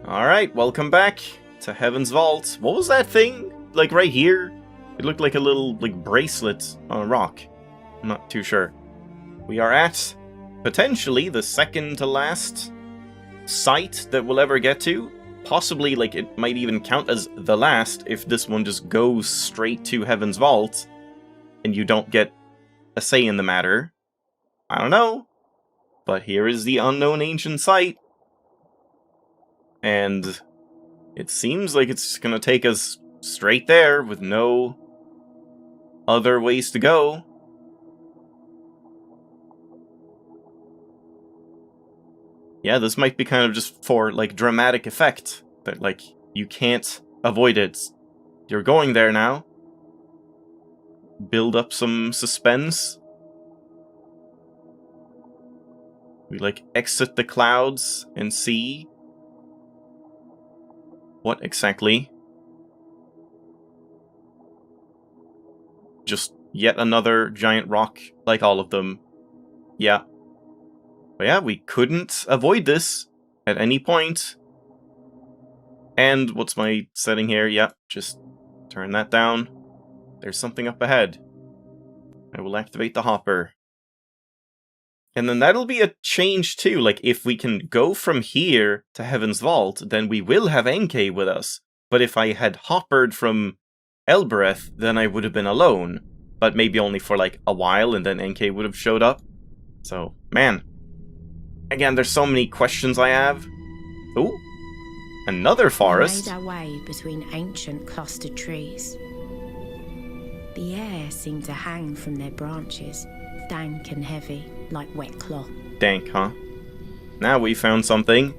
Alright, welcome back to Heaven's Vault. What was that thing? Like right here? It looked like a little bracelet on a rock. I'm not too sure. We are at potentially the second to last site that we'll ever get to. Possibly, it might even count as the last if this one just goes straight to Heaven's Vault and you don't get a say in the matter. I don't know. But here is the unknown ancient site. And it seems like it's gonna take us straight there with no other ways to go. Yeah, this might be kind of just for, dramatic effect. That, you can't avoid it. You're going there now. Build up some suspense. We, exit the clouds and see what exactly? Just yet another giant rock, like all of them. Yeah. But yeah, we couldn't avoid this at any point. And what's my setting here? Yeah, just turn that down. There's something up ahead. I will activate the hopper. And then that'll be a change too. If we can go from here to Heaven's Vault, then we will have Inkle with us. But if I had hoppered from Elbereth, then I would have been alone. But maybe only for a while, and then Inkle would have showed up. So, man. Again, there's so many questions I have. Ooh. Another forest. We made our way between ancient clustered trees. The air seemed to hang from their branches, dank and heavy, like wet cloth. Dank, huh? Now we found something.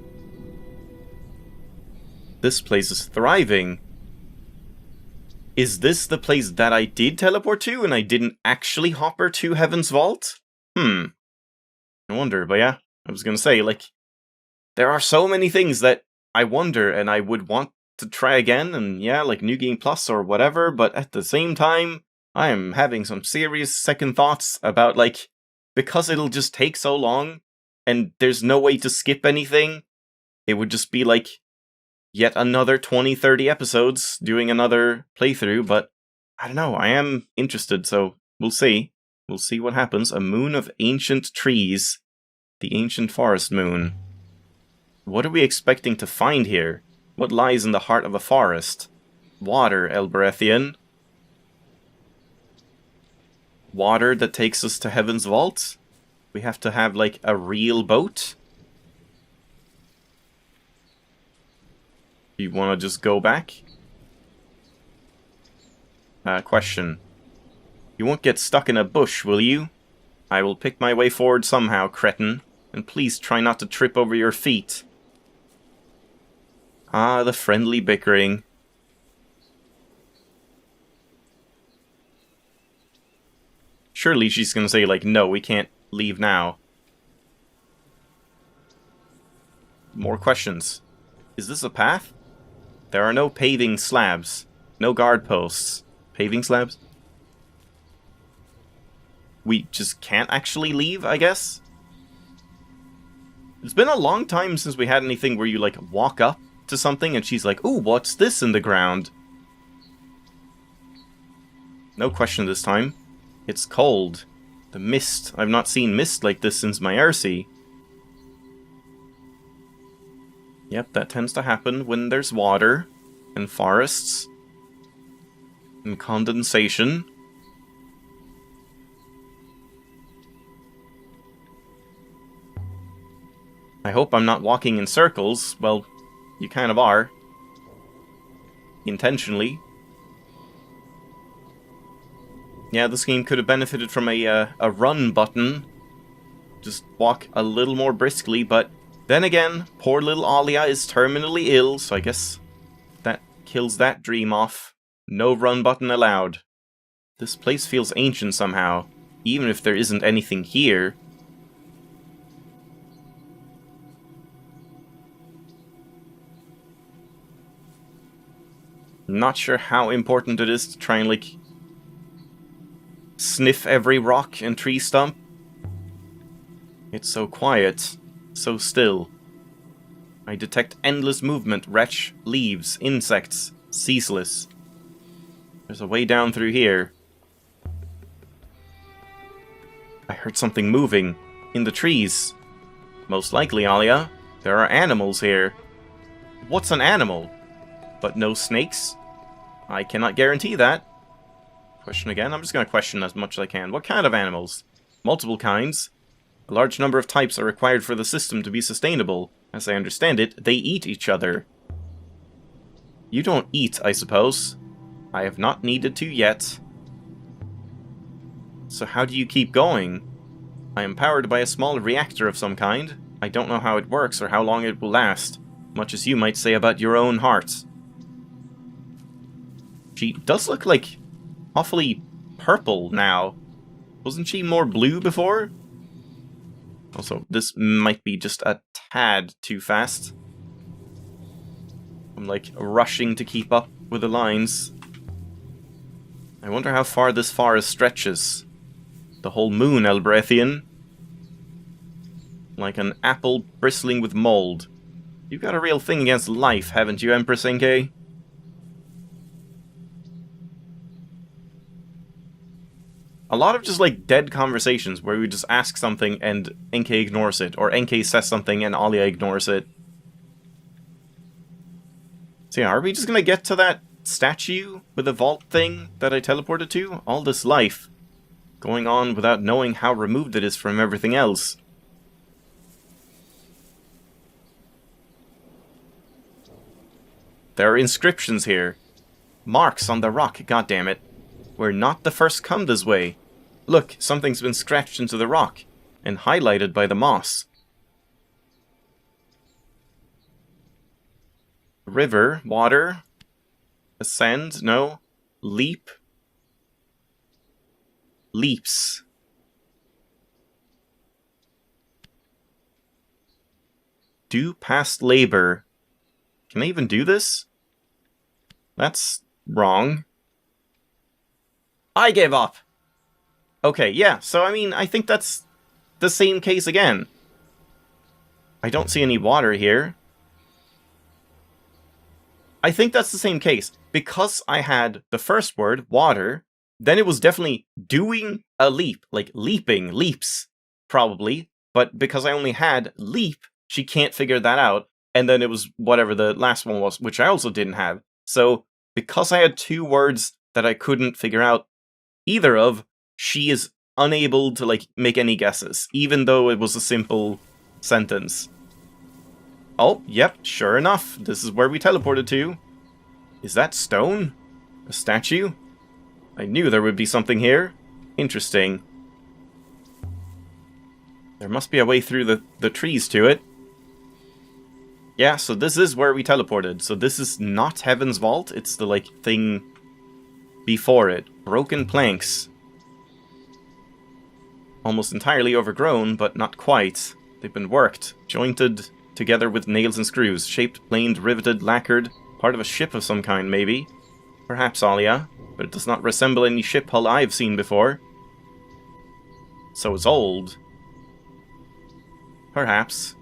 This place is thriving. Is this the place that I did teleport to and I didn't actually hopper to Heaven's Vault? I wonder, but yeah, I was gonna say, there are so many things that I wonder and I would want to try again, and yeah, New Game Plus or whatever, but at the same time, I am having some serious second thoughts about, because it'll just take so long, and there's no way to skip anything, it would just be yet another 20-30 episodes doing another playthrough, but I don't know, I am interested, so we'll see. We'll see what happens. A moon of ancient trees. The ancient forest moon. What are we expecting to find here? What lies in the heart of a forest? Water, Elberethian. Water that takes us to Heaven's Vault? We have to have, a real boat? You want to just go back? Question. You won't get stuck in a bush, will you? I will pick my way forward somehow, cretin. And please try not to trip over your feet. Ah, the friendly bickering. Surely she's gonna say, no, we can't leave now. More questions. Is this a path? There are no paving slabs. No guard posts. Paving slabs? We just can't actually leave, I guess? It's been a long time since we had anything where you, walk up to something and she's like, ooh, what's this in the ground? No question this time. It's cold. The mist. I've not seen mist like this since my Ersi. Yep, that tends to happen when there's water, and forests, and condensation. I hope I'm not walking in circles. Well, you kind of are. Intentionally. Yeah, this game could have benefited from a run button. Just walk a little more briskly, but then again, poor little Alia is terminally ill, so I guess that kills that dream off. No run button allowed. This place feels ancient somehow, even if there isn't anything here. Not sure how important it is to try and, sniff every rock and tree stump. It's so quiet, so still. I detect endless movement, wretch, leaves, insects, ceaseless. There's a way down through here. I heard something moving in the trees. Most likely, Alia. There are animals here. What's an animal? But no snakes? I cannot guarantee that. Question again? I'm just going to question as much as I can. What kind of animals? Multiple kinds. A large number of types are required for the system to be sustainable. As I understand it, they eat each other. You don't eat, I suppose. I have not needed to yet. So how do you keep going? I am powered by a small reactor of some kind. I don't know how it works or how long it will last, much as you might say about your own heart. She does look like awfully purple now. Wasn't she more blue before? Also, this might be just a tad too fast. I'm like rushing to keep up with the lines. I wonder how far this forest stretches. The whole moon, Elbrethian. Like an apple bristling with mold. You've got a real thing against life, haven't you, Empress Inkle? A lot of just like dead conversations where we just ask something and Inkle ignores it, or Inkle says something and Alia ignores it. So yeah, are we just gonna get to that statue with the vault thing that I teleported to? All this life going on without knowing how removed it is from everything else. There are inscriptions here. Marks on the rock, goddammit. We're not the first come this way. Look, something's been scratched into the rock and highlighted by the moss. River, water, ascend, no, leap, leaps. Do past labor. Can I even do this? That's wrong. I gave up! Okay, yeah, so I mean, I think that's the same case again. I don't see any water here. I think that's the same case. Because I had the first word, water, then it was definitely doing a leap. Like, leaping, leaps, probably. But because I only had leap, she can't figure that out. And then it was whatever the last one was, which I also didn't have. So, because I had two words that I couldn't figure out either of, she is unable to, like, make any guesses, even though it was a simple sentence. Oh, yep, sure enough, this is where we teleported to. Is that stone? A statue? I knew there would be something here. Interesting. There must be a way through the trees to it. Yeah, so this is where we teleported. So this is not Heaven's Vault, it's the, like, thing before it. Broken planks. Almost entirely overgrown, but not quite. They've been worked, jointed together with nails and screws, shaped, planed, riveted, lacquered, part of a ship of some kind, maybe. Perhaps, Alia, but it does not resemble any ship hull I've seen before. So it's old. Perhaps.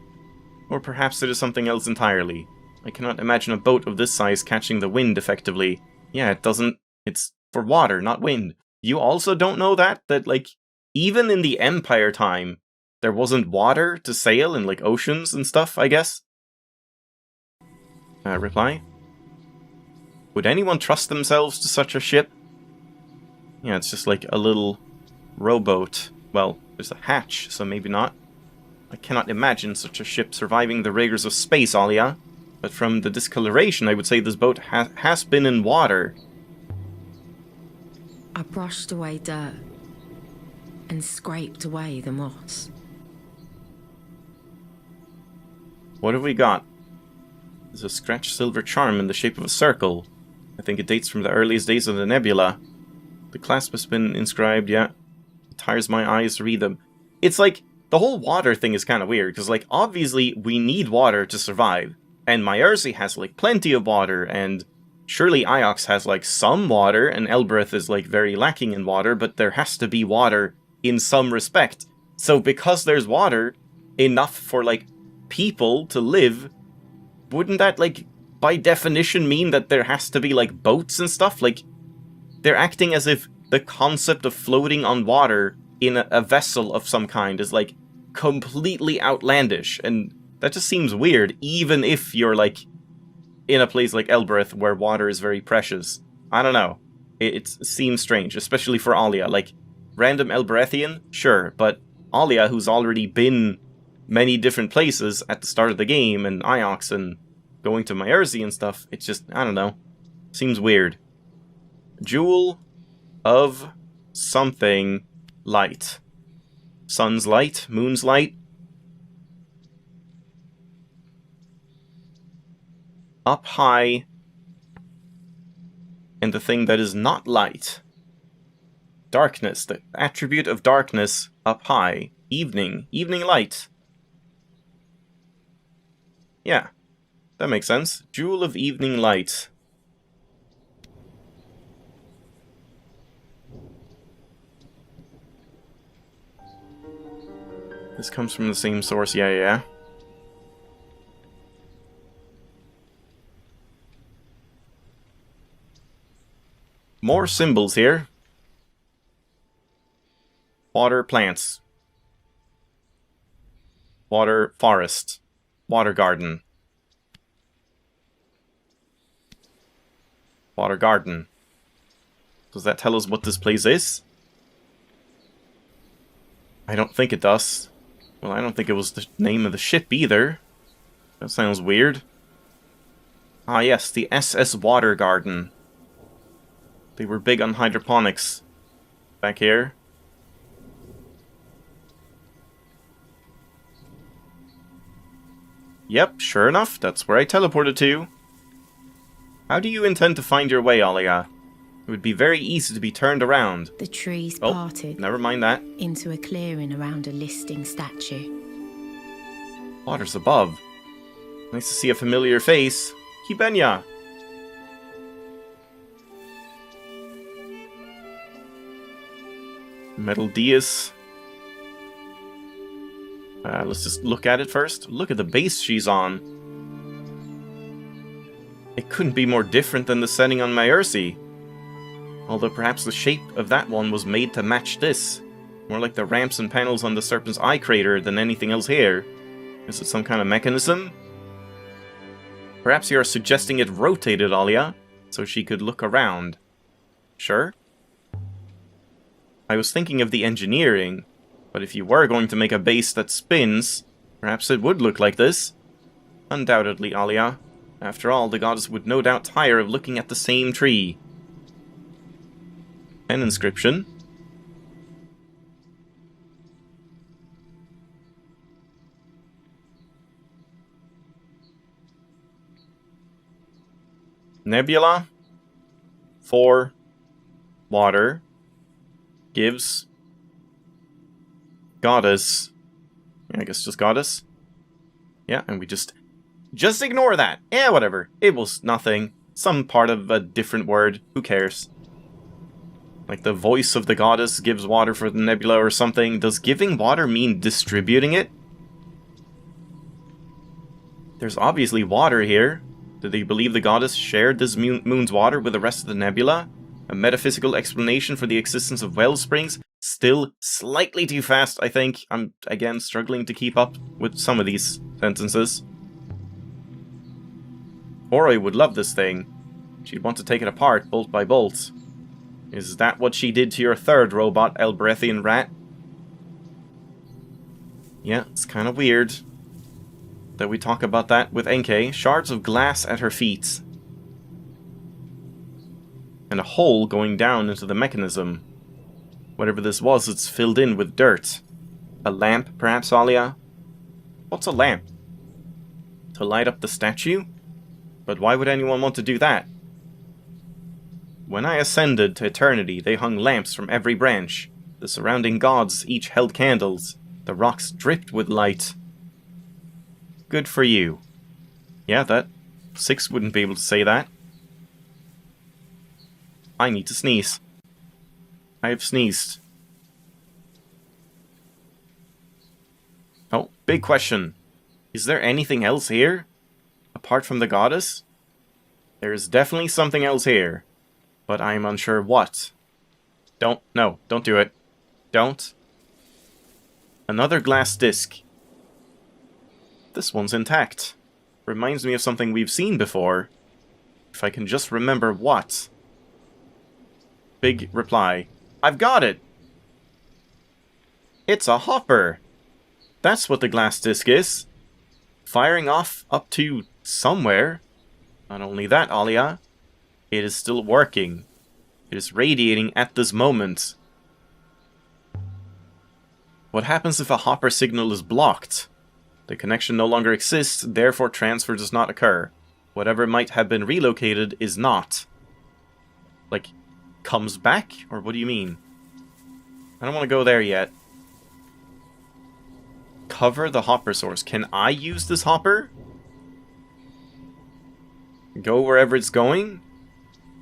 Or perhaps it is something else entirely. I cannot imagine a boat of this size catching the wind effectively. Yeah, it doesn't... It's for water, not wind. You also don't know that? That, like, even in the Empire time, there wasn't water to sail in, like, oceans and stuff, I guess? Reply? Would anyone trust themselves to such a ship? Yeah, it's just like a little rowboat. Well, there's a hatch, so maybe not. I cannot imagine such a ship surviving the rigors of space, Alia. But from the discoloration, I would say this boat has been in water. I brushed away dirt and scraped away the moss. What have we got? There's a scratched silver charm in the shape of a circle. I think it dates from the earliest days of the nebula. The clasp has been inscribed, yeah. It tires my eyes to read them. It's like, the whole water thing is kind of weird, because, like, obviously we need water to survive. And Myersi has, like, plenty of water, and surely Iox has, like, some water, and Elbereth is, like, very lacking in water, but there has to be water in some respect. So because there's water, enough for, like, people to live, wouldn't that, like, by definition mean that there has to be, like, boats and stuff? Like, they're acting as if the concept of floating on water in a vessel of some kind is, like, completely outlandish, and that just seems weird, even if you're, like, in a place like Elbereth where water is very precious. I don't know. It seems strange, especially for Alia. Like, random Elberethian? Sure, but Alia, who's already been many different places at the start of the game, and Iox, and going to Myersey and stuff, it's just, I don't know. Seems weird. Jewel of something light. Sun's light? Moon's light? Up high, and the thing that is not light. Darkness, the attribute of darkness, up high. Evening, evening light. Yeah, that makes sense. Jewel of evening light. This comes from the same source, yeah. More symbols here. Water plants. Water forest. Water garden. Water garden. Does that tell us what this place is? I don't think it does. Well, I don't think it was the name of the ship either. That sounds weird. Ah yes, the SS Water Garden. They were big on hydroponics back here. Yep, sure enough, that's where I teleported to. How do you intend to find your way, Alia? It would be very easy to be turned around. The trees parted. Never mind that. Into a clearing around a listing statue. Water's above. Nice to see a familiar face. Kibenya! Metal Deus. Let's just look at it first. Look at the base she's on. It couldn't be more different than the setting on Myersey. Although perhaps the shape of that one was made to match this. More like the ramps and panels on the Serpent's Eye crater than anything else here. Is it some kind of mechanism? Perhaps you are suggesting it rotated, Alia, so she could look around. Sure? I was thinking of the engineering, but if you were going to make a base that spins, perhaps it would look like this. Undoubtedly, Alia. After all, the goddess would no doubt tire of looking at the same tree. An inscription. Nebula for water gives goddess. I guess just goddess. Yeah, and we just ignore that. Yeah, whatever. It was nothing. Some part of a different word. Who cares? Like the voice of the goddess gives water for the nebula or something. Does giving water mean distributing it? There's obviously water here. Did they believe the goddess shared this moon's water with the rest of the nebula? A metaphysical explanation for the existence of Wellsprings? Still slightly too fast, I think. I'm, again, struggling to keep up with some of these sentences. Oroi would love this thing. She'd want to take it apart, bolt by bolt. Is that what she did to your third robot, Elberethian rat? Yeah, it's kind of weird that we talk about that with Inkle. Shards of glass at her feet. And a hole going down into the mechanism. Whatever this was, it's filled in with dirt. A lamp, perhaps, Alia? What's a lamp? To light up the statue? But why would anyone want to do that? When I ascended to eternity, they hung lamps from every branch. The surrounding gods each held candles. The rocks dripped with light. Good for you. Yeah, that 6 wouldn't be able to say that. I need to sneeze. I have sneezed. Oh, big question. Is there anything else here? Apart from the goddess, there's definitely something else here, but I'm unsure what. Don't do it. Don't. Another glass disc. This one's intact. Reminds me of something we've seen before. If I can just remember what. Big reply. I've got it! It's a hopper! That's what the glass disc is. Firing off up to somewhere. Not only that, Alia, it is still working. It is radiating at this moment. What happens if a hopper signal is blocked? The connection no longer exists, therefore transfer does not occur. Whatever might have been relocated is not. Like, comes back? Or what do you mean? I don't want to go there yet. Cover the hopper source. Can I use this hopper? Go wherever it's going?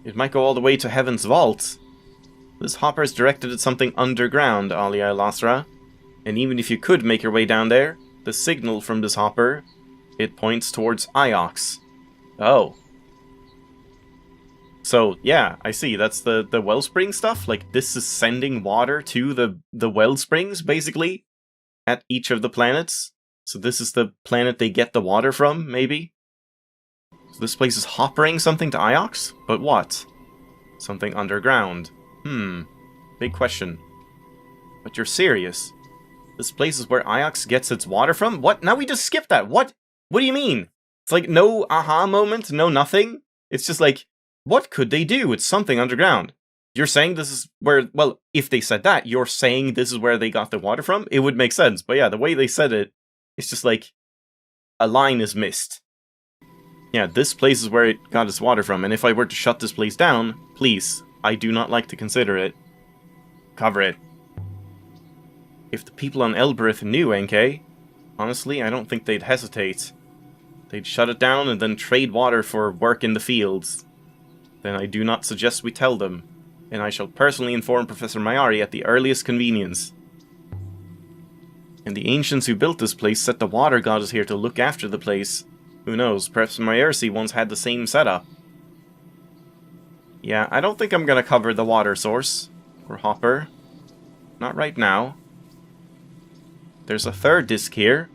It might go all the way to Heaven's Vault. This hopper is directed at something underground, Alia Lasra. And even if you could make your way down there, the signal from this hopper, it points towards Iox. Oh. So, yeah, I see. That's the Wellspring stuff. Like, this is sending water to the Wellsprings, basically, at each of the planets. So this is the planet they get the water from, maybe? So this place is hoppering something to Iox? But what? Something underground. Big question. But you're serious? This place is where Iox gets its water from? What? Now we just skipped that. What? What do you mean? It's like no aha moment, no nothing. It's just like, what could they do? It's something underground. You're saying this is where, well, if they said that, you're saying this is where they got the water from? It would make sense. But yeah, the way they said it, it's just like a line is missed. Yeah, this place is where it got its water from. And if I were to shut this place down, please, I do not like to consider it. Cover it. If the people on Elbereth knew, NK, honestly, I don't think they'd hesitate. They'd shut it down and then trade water for work in the fields. Then I do not suggest we tell them, and I shall personally inform Professor Mayari at the earliest convenience. And the ancients who built this place set the water goddess here to look after the place. Who knows, perhaps Mayersi once had the same setup. Yeah, I don't think I'm gonna cover the water source, or hopper. Not right now. There's a third disc here.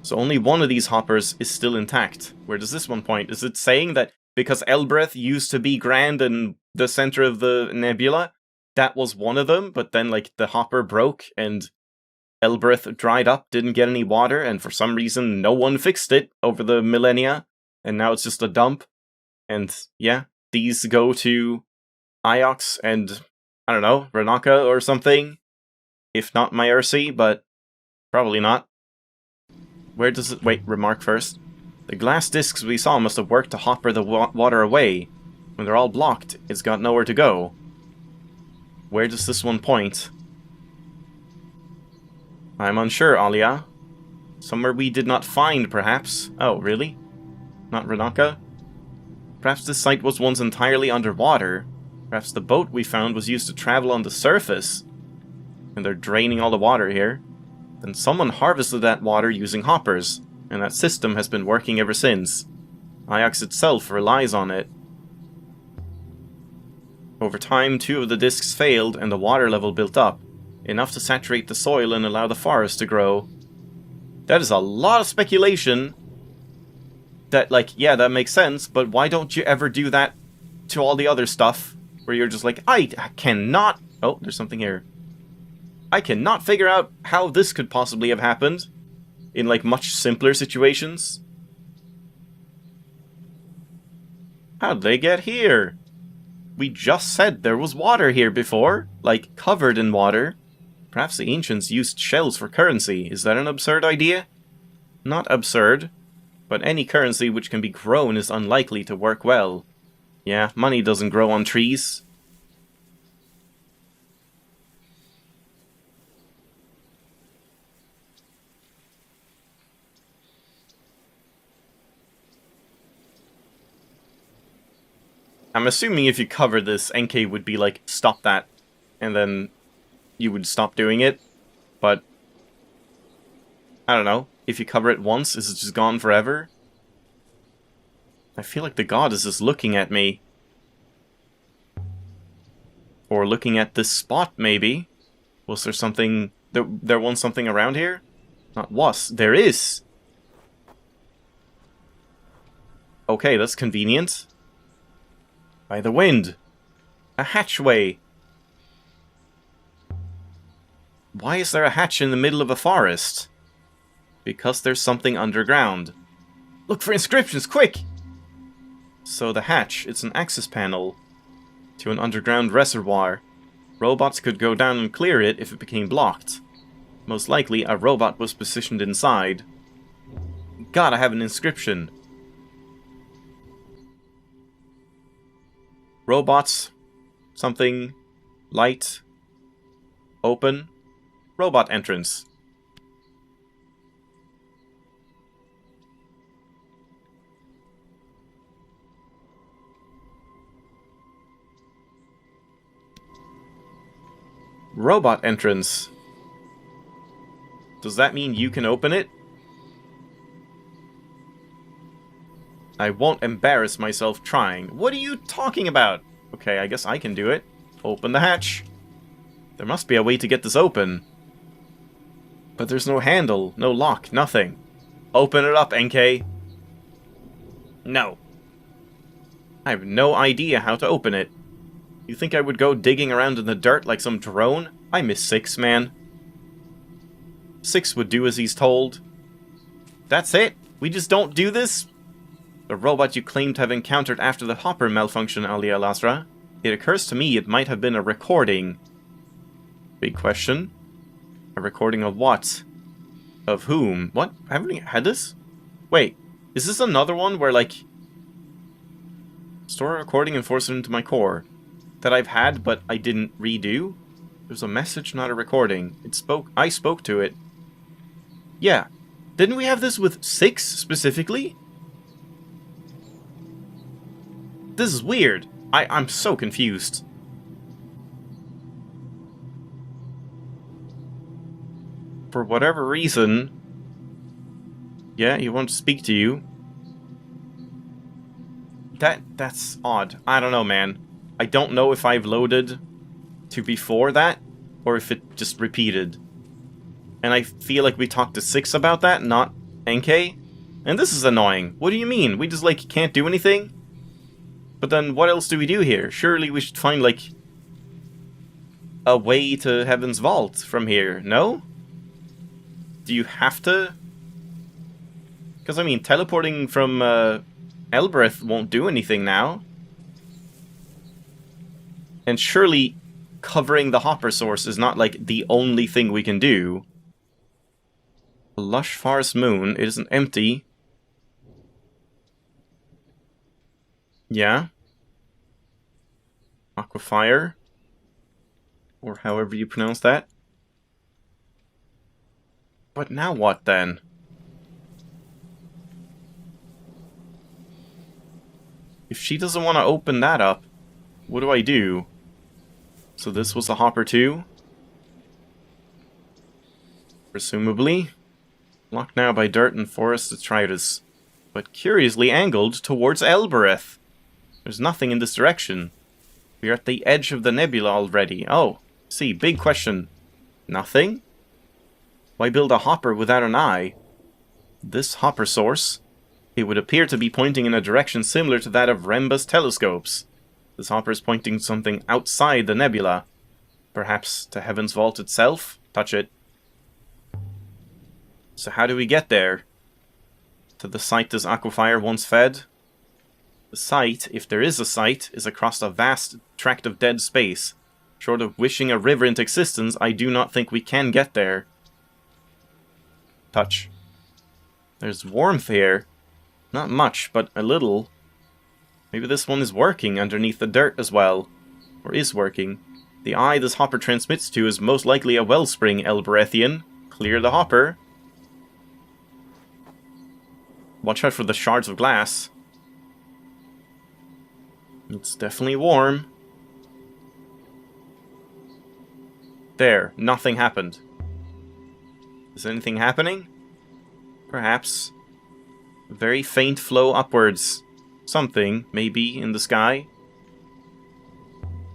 So only one of these hoppers is still intact. Where does this one point? Is it saying that because Elbereth used to be grand in the center of the nebula, that was one of them, but then like the hopper broke and Elbereth dried up, didn't get any water, and for some reason no one fixed it over the millennia, and now it's just a dump. And yeah, these go to Iox and, I don't know, Renaka or something. If not Mayersi, but probably not. Where does it... Wait, remark first. The glass discs we saw must have worked to hopper the water away. When they're all blocked, it's got nowhere to go. Where does this one point? I'm unsure, Alia. Somewhere we did not find, perhaps. Oh, really? Not Renaka? Perhaps this site was once entirely underwater. Perhaps the boat we found was used to travel on the surface. And they're draining all the water here. Then someone harvested that water using hoppers, and that system has been working ever since. Iox itself relies on it. Over time, 2 of the discs failed and the water level built up, enough to saturate the soil and allow the forest to grow. That is a lot of speculation. That, like, yeah, that makes sense, but why don't you ever do that to all the other stuff? Where you're just like, I cannot... Oh, there's something here. I cannot figure out how this could possibly have happened in, like, much simpler situations. How'd they get here? We just said there was water here before, like, covered in water. Perhaps the ancients used shells for currency. Is that an absurd idea? Not absurd, but any currency which can be grown is unlikely to work well. Yeah, money doesn't grow on trees. I'm assuming if you cover this, NK would be like, stop that, and then you would stop doing it, but I don't know. if you cover it once, is it just gone forever? I feel like the god is just looking at me. Or looking at this spot, maybe. Was there something... There was something around here? Not was. There is! Okay, that's convenient. By the wind. A hatchway. Why is there a hatch in the middle of a forest? Because there's something underground. Look for inscriptions, quick! So the hatch, it's an access panel to an underground reservoir. Robots could go down and clear it if it became blocked. Most likely, a robot was positioned inside. God, I have an inscription. Robots, something, light, open, robot entrance. Robot entrance. Does that mean you can open it? I won't embarrass myself trying. What are you talking about? Okay, I guess I can do it. Open the hatch. There must be a way to get this open. But there's no handle, no lock, nothing. Open it up, NK. No. I have no idea how to open it. You think I would go digging around in the dirt like some drone? I miss 6, man. 6 would do as he's told. That's it? We just don't do this? The robot you claim to have encountered after the hopper malfunction, Ali Al-Asra. It occurs to me it might have been a recording. Big question. A recording of what? Of whom? What? Haven't we had this? Wait, is this another one where, like... Store a recording and force it into my core. That I've had, but I didn't redo? It was a message, not a recording. I spoke to it. Yeah. Didn't we have this with 6, specifically? This is weird. I'm so confused. For whatever reason... Yeah, he won't speak to you. That's odd. I don't know, man. I don't know if I've loaded to before that, or if it just repeated. And I feel like we talked to 6 about that, not NK. And this is annoying. What do you mean? We just, like, can't do anything? But then what else do we do here? Surely we should find, like, a way to Heaven's Vault from here, no? Do you have to? Because, I mean, teleporting from Elbereth won't do anything now. And surely covering the hopper source is not, like, the only thing we can do. A lush forest moon. It isn't empty. Yeah. Aquafire. Or however you pronounce that. But now what, then? If she doesn't want to open that up, what do I do? So this was a hopper too? Presumably. Blocked now by dirt and forest detritus, but curiously angled towards Elbereth. There's nothing in this direction. We're at the edge of the nebula already. Oh, see, big question. Nothing? Why build a hopper without an eye? This hopper source? It would appear to be pointing in a direction similar to that of Rembus telescopes. This hopper is pointing something outside the nebula. Perhaps to Heaven's Vault itself? Touch it. So how do we get there? To the site this Aquafire once fed? The site, if there is a site, is across a vast tract of dead space. Short of wishing a river into existence, I do not think we can get there. Touch. There's warmth here. Not much, but a little. Maybe this one is working underneath the dirt as well. Or is working. The eye this hopper transmits to is most likely a Wellspring, Elberethian. Clear the hopper. Watch out for the shards of glass. It's definitely warm. There, nothing happened. Is anything happening? Perhaps. A very faint flow upwards. Something, maybe, in the sky.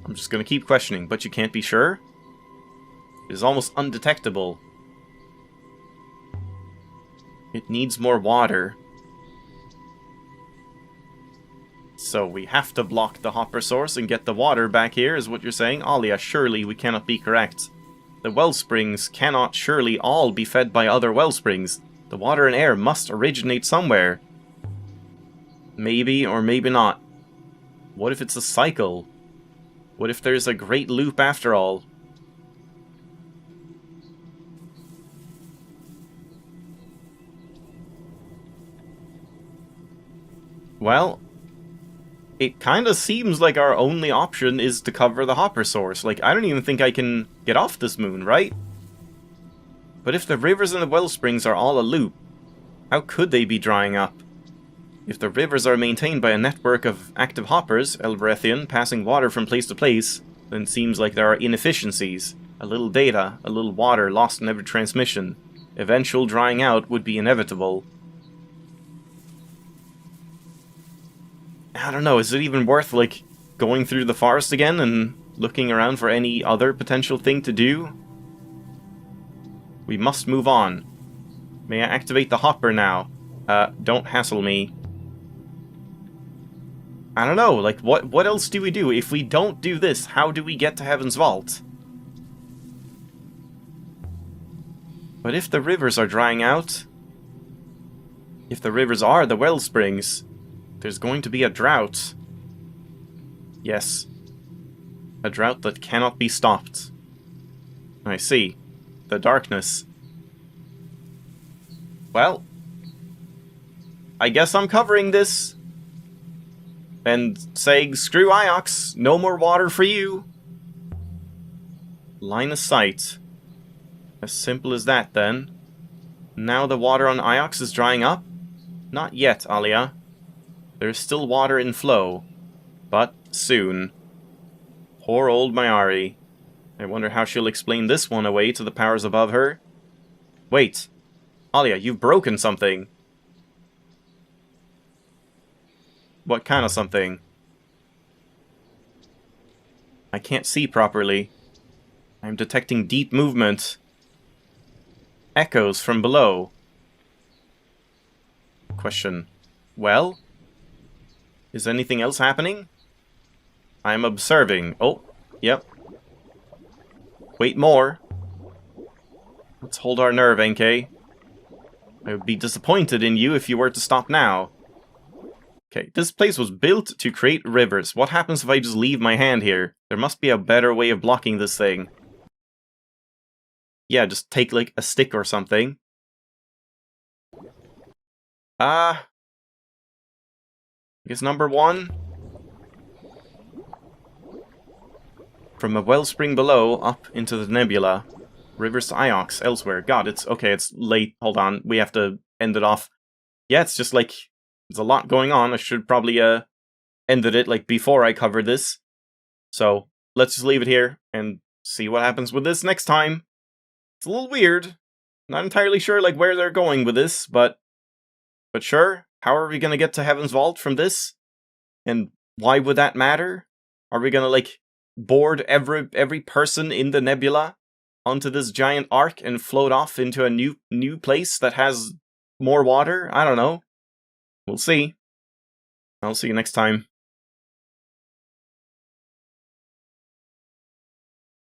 I'm just gonna keep questioning, but you can't be sure? It is almost undetectable. It needs more water. So we have to block the hopper source and get the water back here, is what you're saying? Alia, surely we cannot be correct. The wellsprings cannot surely all be fed by other wellsprings. The water and air must originate somewhere. Maybe or maybe not. What if it's a cycle? What if there's a great loop after all? Well, it kind of seems like our only option is to cover the hopper source. Like, I don't even think I can get off this moon, right? But if the rivers and the wellsprings are all a loop, how could they be drying up? If the rivers are maintained by a network of active hoppers, Elvarethian, passing water from place to place, then it seems like there are inefficiencies. A little data, a little water lost in every transmission. Eventual drying out would be inevitable. I don't know, is it even worth, like, going through the forest again and looking around for any other potential thing to do? We must move on. May I activate the hopper now? Don't hassle me. I don't know, like, what else do we do? If we don't do this, how do we get to Heaven's Vault? But if the rivers are drying out, if the rivers are the wellsprings, there's going to be a drought. Yes. A drought that cannot be stopped. I see. The darkness. Well, I guess I'm covering this. And saying, screw Iox, no more water for you. Line of sight. As simple as that, then. Now the water on Iox is drying up? Not yet, Alia. There's still water in flow, but soon. Poor old Mayari. I wonder how she'll explain this one away to the powers above her. Wait. Alia, you've broken something. What kind of something? I can't see properly. I'm detecting deep movement. Echoes from below. Question. Well? Is anything else happening? I'm observing. Oh, yep. Wait more. Let's hold our nerve, NK. I would be disappointed in you if you were to stop now. Okay, this place was built to create rivers. What happens if I just leave my hand here? There must be a better way of blocking this thing. Yeah, just take, like, a stick or something. I guess number 1. From a wellspring below, up into the nebula. Rivers to Iox, elsewhere. God, it's... Okay, it's late. Hold on. We have to end it off. Yeah, it's just like... There's a lot going on. I should probably, ended it, like, before I covered this. So, let's just leave it here, and see what happens with this next time. It's a little weird. Not entirely sure, like, where they're going with this, but sure. How are we gonna get to Heaven's Vault from this? And why would that matter? Are we gonna, like, board every person in the nebula onto this giant arc and float off into a new place that has more water? I don't know. We'll see. I'll see you next time.